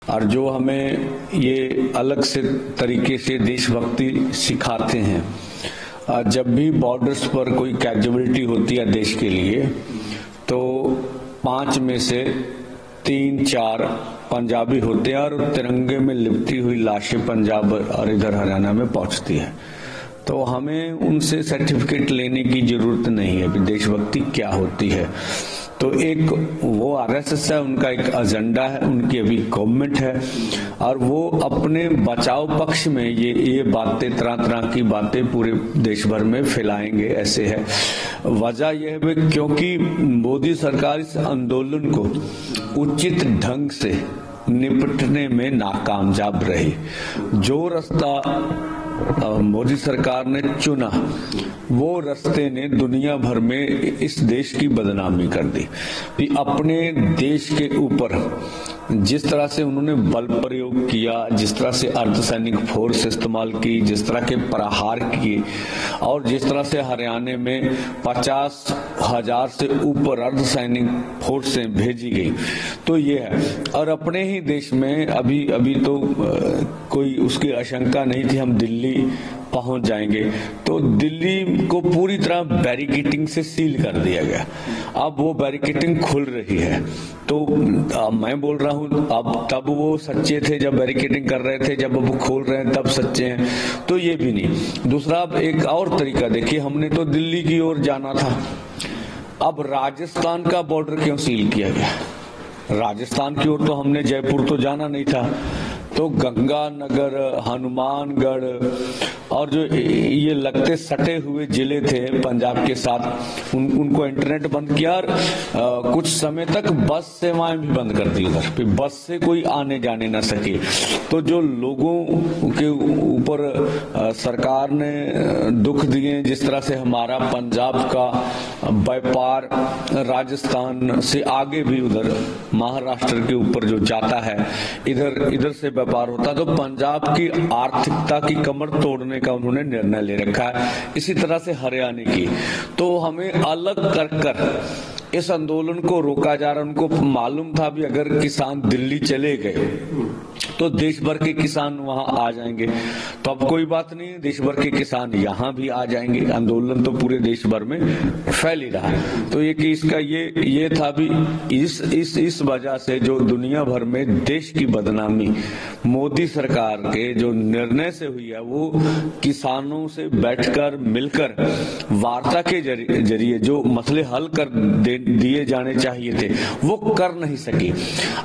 और जो हमें ये अलग से तरीके से देशभक्ति सिखाते हैं। जब भी बॉर्डर्स पर कोई कैजुअलिटी होती है देश के लिए, तो 5 में से 3-4 पंजाबी होते हैं और तिरंगे में लिपटी हुई लाशें पंजाब और इधर हरियाणा में पहुंचती है। तो हमें उनसे सर्टिफिकेट लेने की जरूरत नहीं है कि देशभक्ति क्या होती है। तो एक वो आरएसएस है, उनका एक एजेंडा है, उनकी अभी गवर्नमेंट है और वो अपने बचाव पक्ष में ये बातें, तरह तरह की बातें पूरे देश भर में फैलाएंगे। ऐसे है वजह यह है क्योंकि मोदी सरकार इस आंदोलन को उचित ढंग से निपटने में नाकामयाब रही। जो रास्ता मोदी सरकार ने चुना वो रास्ते ने दुनिया भर में इस देश की बदनामी कर दी। कि अपने देश के ऊपर जिस तरह से उन्होंने बल प्रयोग किया, जिस तरह से अर्धसैनिक फोर्स इस्तेमाल की, जिस तरह के प्रहार किए और जिस तरह से हरियाणा में 50,000 से ऊपर अर्धसैनिक फोर्सें भेजी गई, तो ये है। और अपने ही देश में अभी तो कोई उसकी आशंका नहीं थी हम दिल्ली पहुंच जाएंगे, तो दिल्ली को पूरी तरह बैरिकेटिंग से सील कर दिया गया। अब वो बैरिकेटिंग खुल रही है। तो मैं बोल रहा हूं अब तब वो सच्चे थे जब बैरिकेटिंग कर रहे थे, जब वो खोल रहे हैं तब सच्चे हैं, तो ये भी नहीं। दूसरा, अब एक और तरीका देखिए, हमने तो दिल्ली की ओर जाना था, अब राजस्थान का बॉर्डर क्यों सील किया गया? राजस्थान की ओर तो हमने जयपुर तो जाना नहीं था, तो गंगानगर, हनुमानगढ़ और जो ये लगते सटे हुए जिले थे पंजाब के साथ, उनको इंटरनेट बंद किया और कुछ समय तक बस सेवाएं भी बंद कर दी उधर, फिर बस से कोई आने जाने ना सके। तो जो लोगों के ऊपर सरकार ने दुख दिए, जिस तरह से हमारा पंजाब का व्यापार राजस्थान से आगे भी उधर महाराष्ट्र के ऊपर जो जाता है, इधर से व्यापार होता, तो पंजाब की आर्थिकता की कमर तोड़ने का उन्होंने निर्णय ले रखा है। इसी तरह से हरियाणा की, तो हमें अलग कर इस आंदोलन को रोका जा रहा। उनको मालूम था भी अगर किसान दिल्ली चले गए तो देश भर के किसान वहां आ जाएंगे, तो अब कोई बात नहीं, देश भर के किसान यहाँ भी आ जाएंगे। आंदोलन तो पूरे देश भर में फैल ही रहा है। तो ये कि इसका ये था भी इस वजह से जो दुनिया भर में देश की बदनामी मोदी सरकार के जो निर्णय से हुई है, वो किसानों से बैठकर मिलकर वार्ता के जरिए जो मसले हल कर दिए जाने चाहिए थे वो कर नहीं सकी,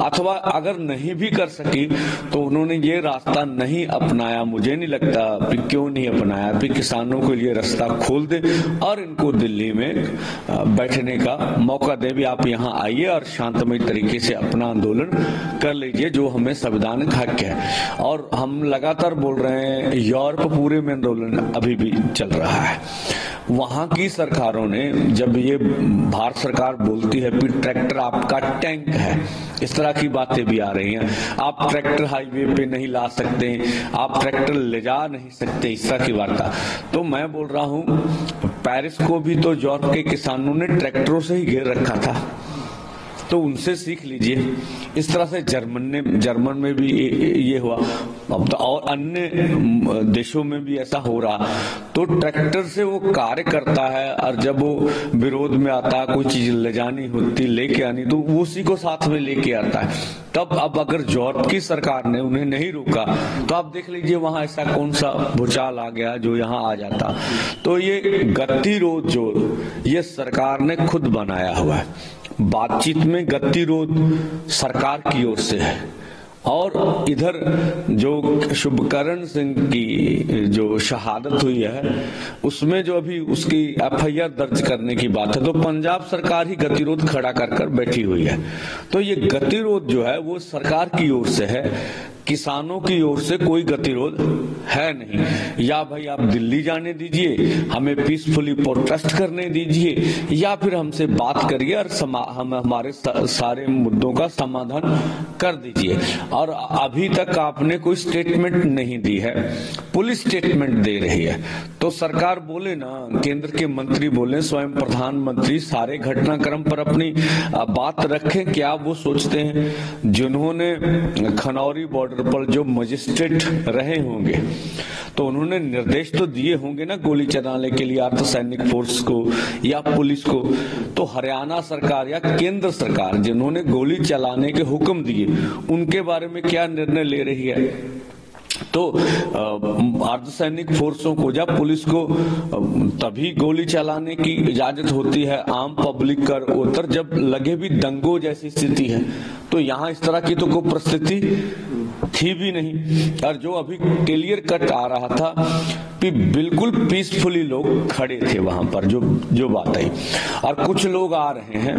अथवा अगर नहीं भी कर सकी तो उन्होंने ये रास्ता नहीं अपनाया। मुझे नहीं लगता कि क्यों नहीं अपनाया, कि किसानों के लिए रास्ता खोल दे और इनको दिल्ली में बैठने का मौका दे, भी आप यहाँ आइए और शांतमय तरीके से अपना आंदोलन कर लीजिए, जो हमें संवैधानिक हक है। और हम लगातार बोल रहे हैं, यूरोप पूरे में आंदोलन अभी भी चल रहा है। वहां की सरकारों ने, जब ये भारत सरकार बोलती है कि ट्रैक्टर आपका टैंक है, इस तरह की बातें भी आ रही हैं, आप ट्रैक्टर हाईवे पे नहीं ला सकते, आप ट्रैक्टर ले जा नहीं सकते, इस तरह की वार्ता। तो मैं बोल रहा हूं, पेरिस को भी तो यूरोप के किसानों ने ट्रैक्टरों से ही घेर रखा था, तो उनसे सीख लीजिए। इस तरह से जर्मन में भी ये हुआ, अब तो और अन्य देशों में भी ऐसा हो रहा। तो ट्रैक्टर से वो कार्य करता है और जब वो विरोध में आता, कोई चीज ले जानी होती, लेके आनी, तो वो उसी को साथ में लेके आता है। तब अब अगर यूरोप की सरकार ने उन्हें नहीं रोका तो आप देख लीजिए वहां ऐसा कौन सा भूचाल आ गया जो यहाँ आ जाता। तो ये गतिरोध जो ये सरकार ने खुद बनाया हुआ है। बातचीत में गतिरोध सरकार की ओर से है। और इधर जो शुभकरण सिंह की जो शहादत हुई है, उसमें जो अभी उसकी एफआईआर दर्ज करने की बात है, तो पंजाब सरकार ही गतिरोध खड़ा कर बैठी हुई है। तो ये गतिरोध जो है वो सरकार की ओर से है किसानों की ओर से कोई गतिरोध है नहीं। या भाई आप दिल्ली जाने दीजिए, हमें पीसफुली प्रोटेस्ट करने दीजिए, या फिर हमसे बात करिए और हम हमारे सारे मुद्दों का समाधान कर दीजिए। और अभी तक आपने कोई स्टेटमेंट नहीं दी है, पुलिस स्टेटमेंट दे रही है। तो सरकार बोले ना, केंद्र के मंत्री बोले, स्वयं प्रधानमंत्री सारे घटनाक्रम पर अपनी बात रखें। क्या वो सोचते हैं जिन्होंने खनौरी बॉर्डर पर जो मजिस्ट्रेट रहे होंगे तो उन्होंने निर्देश तो दिए होंगे ना गोली चलाने के लिए अर्धसैनिक फोर्स को या पुलिस को। तो हरियाणा सरकार या केंद्र सरकार जिन्होंने गोली चलाने के हुक्म दिए उनके बारे में क्या निर्णय ले रही है? तो अर्धसैनिक फोर्सों को या पुलिस को तभी गोली चलाने की इजाजत होती है आम पब्लिक कर उतर जब लगे भी दंगों जैसी स्थिति है। तो यहाँ इस तरह की तो कोई परिस्थिति थी भी नहीं। और जो अभी क्लियर कट आ रहा था कि बिल्कुल पीसफुली लोग खड़े थे वहां पर, जो बात आई। और कुछ लोग आ रहे हैं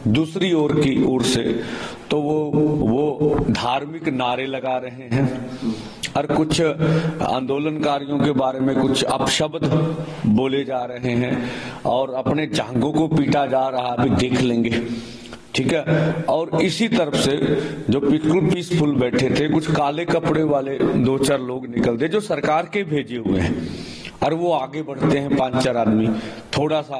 दूसरी ओर की ओर से, तो वो धार्मिक नारे लगा रहे हैं और कुछ आंदोलनकारियों के बारे में कुछ अपशब्द बोले जा रहे हैं और अपने जांघों को पीटा जा रहा, अभी देख लेंगे, ठीक है। और इसी तरफ से जो बिल्कुल पीसफुल बैठे थे, कुछ काले कपड़े वाले 2-4 लोग निकलते जो सरकार के भेजे हुए हैं, और वो आगे बढ़ते हैं 5-4 आदमी थोड़ा सा,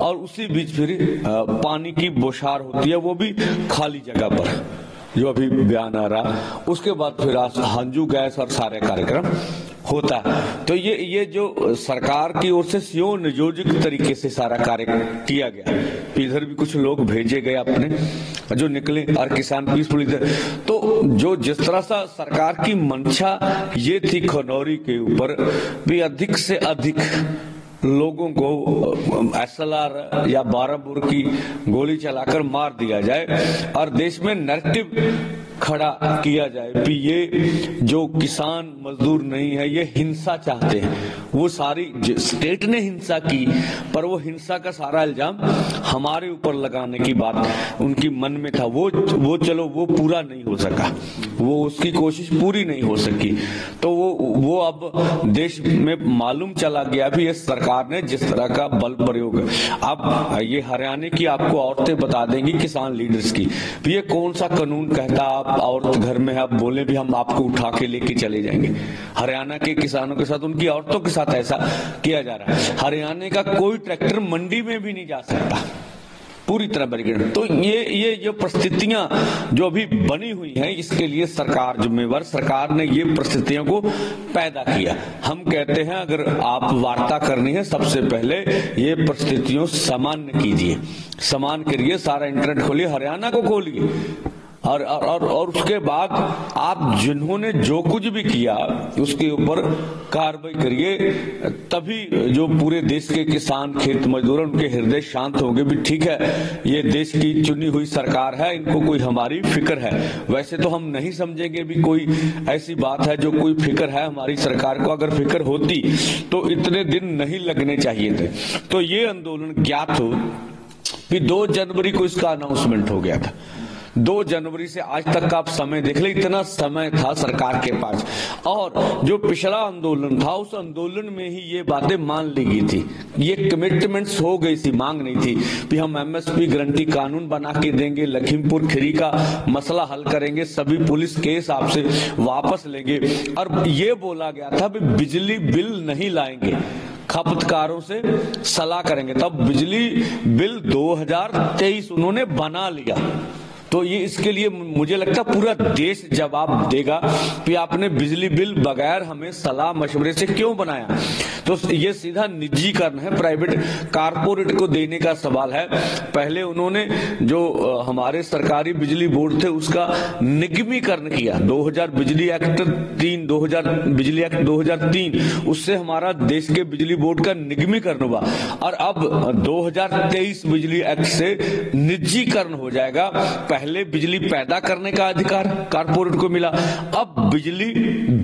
और उसी बीच फिर पानी की बौछार होती है, वो भी खाली जगह पर, जो अभी बयान आ रहा। उसके बाद फिर हंजू गैस और सारे कार्यक्रम होता है। तो ये जो सरकार की ओर से सीओ नियोजित तरीके से सारा कार्य किया गया। इधर भी कुछ लोग भेजे गए अपने जो निकले और किसान पीसफुली थे। तो जो जिस तरह से सरकार की मंशा ये थी खनौरी के ऊपर भी अधिक से अधिक लोगों को SLR या 12 बोर की गोली चलाकर मार दिया जाए और देश में नैरेटिव खड़ा किया जाए कि ये जो किसान मजदूर नहीं है ये हिंसा चाहते हैं। वो सारी स्टेट ने हिंसा की, पर वो हिंसा का सारा इल्जाम हमारे ऊपर लगाने की बात उनकी मन में था। वो चलो वो पूरा नहीं हो सका, वो उसकी कोशिश पूरी नहीं हो सकी। तो वो अब देश में मालूम चला गया भी ये सरकार ने जिस तरह का बल प्रयोग। अब ये हरियाणा की आपको औरतें बता देंगी किसान लीडर्स की, ये कौन सा कानून कहता आप औरत घर में आप बोले भी हम आपको उठा के लेके चले जाएंगे। हरियाणा के किसानों के साथ, उनकी औरतों के साथ ऐसा किया जा रहा है। हरियाणा का कोई ट्रैक्टर मंडी में भी नहीं जा सकता, पूरी तरह बैरिकेड। तो ये जो परिस्थितियां जो अभी बनी हुई हैं, इसके लिए सरकार जिम्मेवार। सरकार ने ये परिस्थितियों को पैदा किया। हम कहते हैं अगर आप वार्ता करनी है सबसे पहले ये परिस्थितियों सामान्य कीजिए, समान करिए, सारा इंटरनेट खोलिए, हरियाणा को खोलिए, और उसके बाद आप जिन्होंने जो कुछ भी किया उसके ऊपर कार्रवाई करिए। तभी जो पूरे देश के किसान खेत मजदूर उनके हृदय शांत होंगे भी ठीक है ये देश की चुनी हुई सरकार है, इनको कोई हमारी फिक्र है। वैसे तो हम नहीं समझेंगे भी कोई ऐसी बात है जो कोई फिक्र है हमारी सरकार को। अगर फिक्र होती तो इतने दिन नहीं लगने चाहिए थे। तो ये आंदोलन ज्ञात हो कि 2 जनवरी को इसका अनाउंसमेंट हो गया था। 2 जनवरी से आज तक का आप समय देख ले, इतना समय था सरकार के पास। और जो पिछला आंदोलन था उस आंदोलन में ही ये बातें मान ली गई थी, ये कमिटमेंट्स हो गई थी, मांग नहीं थी कि हम MSP गारंटी कानून बना के देंगे, लखीमपुर खीरी का मसला हल करेंगे, सभी पुलिस केस आपसे वापस लेंगे। और ये बोला गया था भी बिजली बिल नहीं लाएंगे, खपतकारों से सलाह करेंगे। तब बिजली बिल 2023 उन्होंने बना लिया। तो ये इसके लिए मुझे लगता पूरा देश जवाब देगा कि आपने बिजली बिल बगैर हमें सलाह मशवरे से क्यों बनाया। तो ये सीधा निजीकरण है, प्राइवेट कारपोरेट को देने का सवाल है। पहले उन्होंने जो हमारे सरकारी बिजली बोर्ड थे उसका निगमीकरण किया, 2000 बिजली एक्ट 3 2000 बिजली एक्ट 2003, उससे हमारा देश के बिजली बोर्ड का निगमीकरण हुआ। और अब 2023 बिजली एक्ट से निजीकरण हो जाएगा। पहले बिजली पैदा करने का अधिकार कारपोरेट को मिला, अब बिजली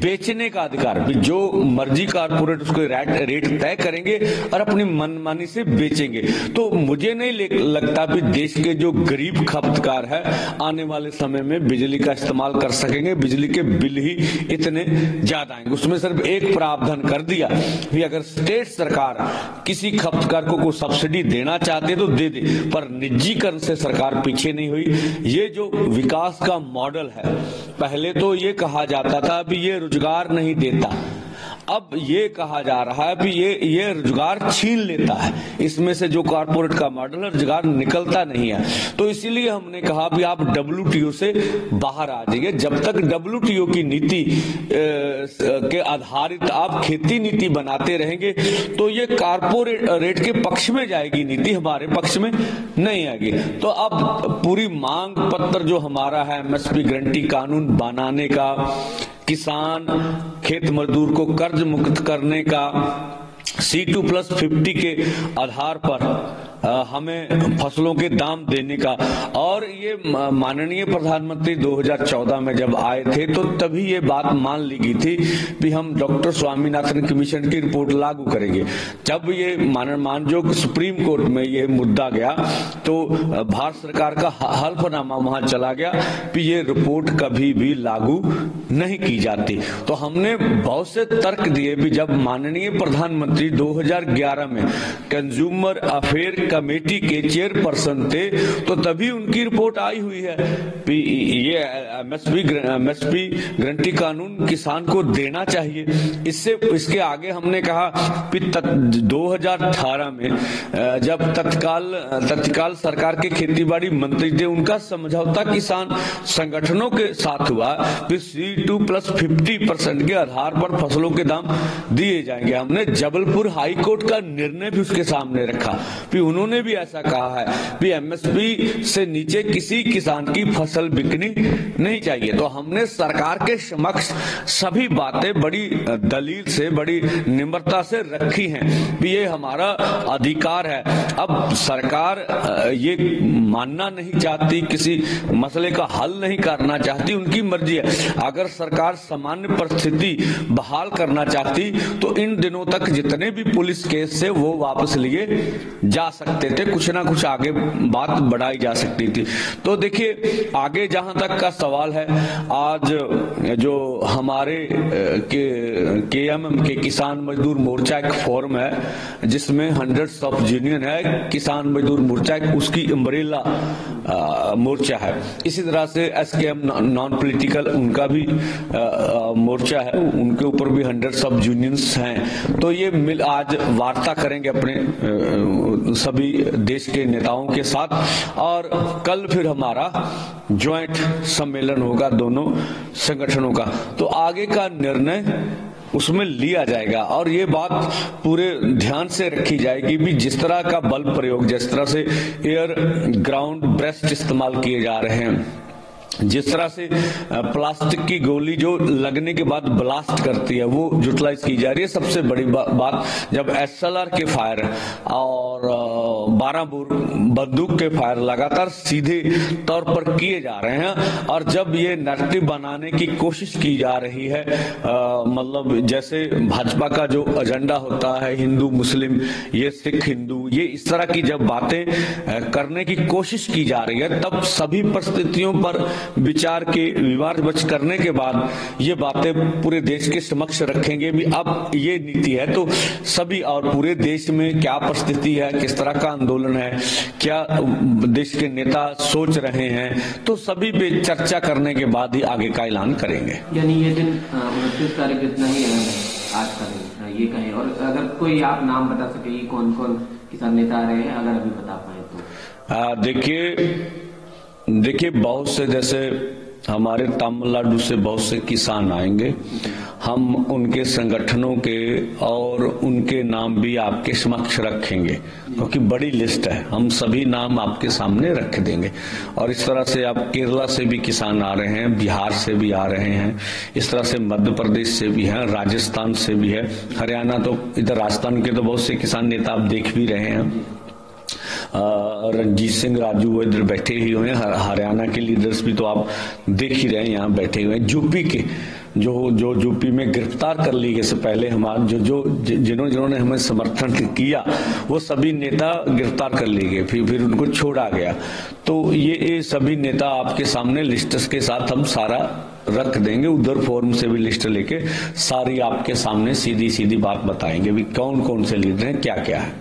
बेचने का अधिकार भी जो मर्जी कारपोरेट उसको रेट तय करेंगे और अपनी मनमानी से बेचेंगे। तो मुझे नहीं लगता कि देश के जो गरीब खपतकार है आने वाले समय में बिजली का इस्तेमाल कर सकेंगे। बिजली के बिल ही इतने ज्यादा आएंगे। उसमें सिर्फ एक प्रावधान कर दिया कि अगर स्टेट सरकार किसी खपतकार को सब्सिडी देना चाहते तो दे दे, पर निजीकरण से सरकार पीछे नहीं हुई। ये जो विकास का मॉडल है, पहले तो ये कहा जाता था अभी ये रोजगार नहीं देता, अब ये कहा जा रहा है कि ये रोजगार छीन लेता है। इसमें से जो कारपोरेट का मॉडल है रोजगार निकलता नहीं है। तो इसीलिए हमने कहा भी आप WTO से बाहर आ जाइए। जब तक WTO की नीति के आधारित आप खेती नीति बनाते रहेंगे तो ये कारपोरेट रेट के पक्ष में जाएगी नीति, हमारे पक्ष में नहीं आएगी। तो अब पूरी मांग पत्र जो हमारा है MSP गारंटी कानून बनाने का, किसान खेत मजदूर को कर्ज मुक्त करने का, C2+50 के आधार पर हमें फसलों के दाम देने का, और ये माननीय प्रधानमंत्री 2014 में जब आए थे तो तभी ये बात मान ली गई थी कि हम डॉक्टर स्वामीनाथन कमीशन की रिपोर्ट लागू करेंगे। जब ये मानजोग सुप्रीम कोर्ट में ये मुद्दा गया तो भारत सरकार का हल्फनामा वहां चला गया कि ये रिपोर्ट कभी भी लागू नहीं की जाती। तो हमने बहुत से तर्क दिए भी जब माननीय प्रधानमंत्री 2011 में कंज्यूमर अफेयर कमेटी के चेयरपर्सन थे तो तभी उनकी रिपोर्ट आई हुई है कि ये MSP गारंटी कानून किसान को देना चाहिए। इसके आगे हमने कहा कि 2018 में जब तत्काल सरकार के खेतीबाड़ी मंत्री थे उनका समझौता किसान संगठनों के साथ हुआ कि C2+50% के आधार पर फसलों के दाम दिए जाएंगे। हमने जबलपुर हाई कोर्ट का निर्णय भी उसके सामने रखा कि उन्होंने भी ऐसा कहा है कि MSP से नीचे किसी किसान की फसल बिकनी नहीं चाहिए। तो हमने सरकार के समक्ष सभी बातें बड़ी दलील से, बड़ी निम्रता से रखी हैं कि ये हमारा अधिकार है। अब सरकार ये मानना नहीं चाहती, किसी मसले का हल नहीं करना चाहती, उनकी मर्जी है। अगर सरकार सामान्य परिस्थिति बहाल करना चाहती तो इन दिनों तक जितने भी पुलिस केस से वो वापस लिए जा सकते थे, कुछ ना कुछ आगे बात बढ़ाई जा सकती थी। तो देखिए आगे जहां तक का सवाल है, आज जो हमारे KMM के किसान मजदूर मोर्चा एक फोरम है जिसमें हंड्रेड्स ऑफ यूनियन है, किसान मजदूर मोर्चा उसकी अम्ब्रेला मोर्चा है। इसी तरह से SKM नॉन पॉलिटिकल उनका भी मोर्चा है, उनके ऊपर भी हंड्रेड्स ऑफ यूनियंस हैं। तो ये मिल आज वार्ता करेंगे अपने सभी देश के नेताओं के साथ और कल फिर हमारा ज्वाइंट सम्मेलन होगा दोनों संगठनों का। तो आगे का निर्णय उसमें लिया जाएगा और ये बात पूरे ध्यान से रखी जाएगी भी जिस तरह का बल प्रयोग, जिस तरह से एयर ग्राउंड ब्रेस्ट इस्तेमाल किए जा रहे हैं, जिस तरह से प्लास्टिक की गोली जो लगने के बाद ब्लास्ट करती है वो यूटिलाइज की जा रही है। सबसे बड़ी बात जब SLR के फायर और 12 बोर बंदूक के फायर लगातार सीधे तौर पर किए जा रहे हैं और जब ये नैरेटिव बनाने की कोशिश की जा रही है, मतलब जैसे भाजपा का जो एजेंडा होता है हिंदू मुस्लिम, ये सिख हिंदू, ये इस तरह की जब बातें करने की कोशिश की जा रही है तब सभी परिस्थितियों पर विचार के विमर्श करने के बाद ये बातें पूरे देश के समक्ष रखेंगे भी अब ये नीति है तो सभी और पूरे देश में क्या परिस्थिति है, किस तरह का आंदोलन है, क्या देश के नेता सोच रहे हैं, तो सभी पे चर्चा करने के बाद ही आगे का ऐलान करेंगे। यानी ये दिन 29 तारीख इतना ही आज का दिन ये कहें, और अगर कोई आप नाम बता सके कौन कौन किसान नेता आ रहे हैं अगर अभी बता पाए तो। देखिए बहुत से, जैसे हमारे तमिलनाडु से बहुत से किसान आएंगे, हम उनके संगठनों के और उनके नाम भी आपके समक्ष रखेंगे क्योंकि बड़ी लिस्ट है, हम सभी नाम आपके सामने रख देंगे। और इस तरह से आप केरला से भी किसान आ रहे हैं, बिहार से भी आ रहे हैं, इस तरह से मध्य प्रदेश से भी हैं, राजस्थान से भी है, हरियाणा, तो इधर राजस्थान के तो बहुत से किसान नेता आप देख भी रहे हैं। रणजीत सिंह राजू वो इधर बैठे ही हुए हैं, हरियाणा के लीडर्स भी तो आप देख ही रहे हैं यहाँ बैठे हुए हैं, यूपी के जो यूपी में गिरफ्तार कर लिए गए से पहले हमारे जिन्होंने हमें समर्थन किया वो सभी नेता गिरफ्तार कर लिए गए, फिर उनको छोड़ा गया। तो ये सभी नेता आपके सामने लिस्ट्स के साथ हम सारा रख देंगे, उधर फोरम से भी लिस्ट लेके सारी आपके सामने सीधी बात बताएंगे भी कौन कौन से लीडर हैं, क्या क्या है।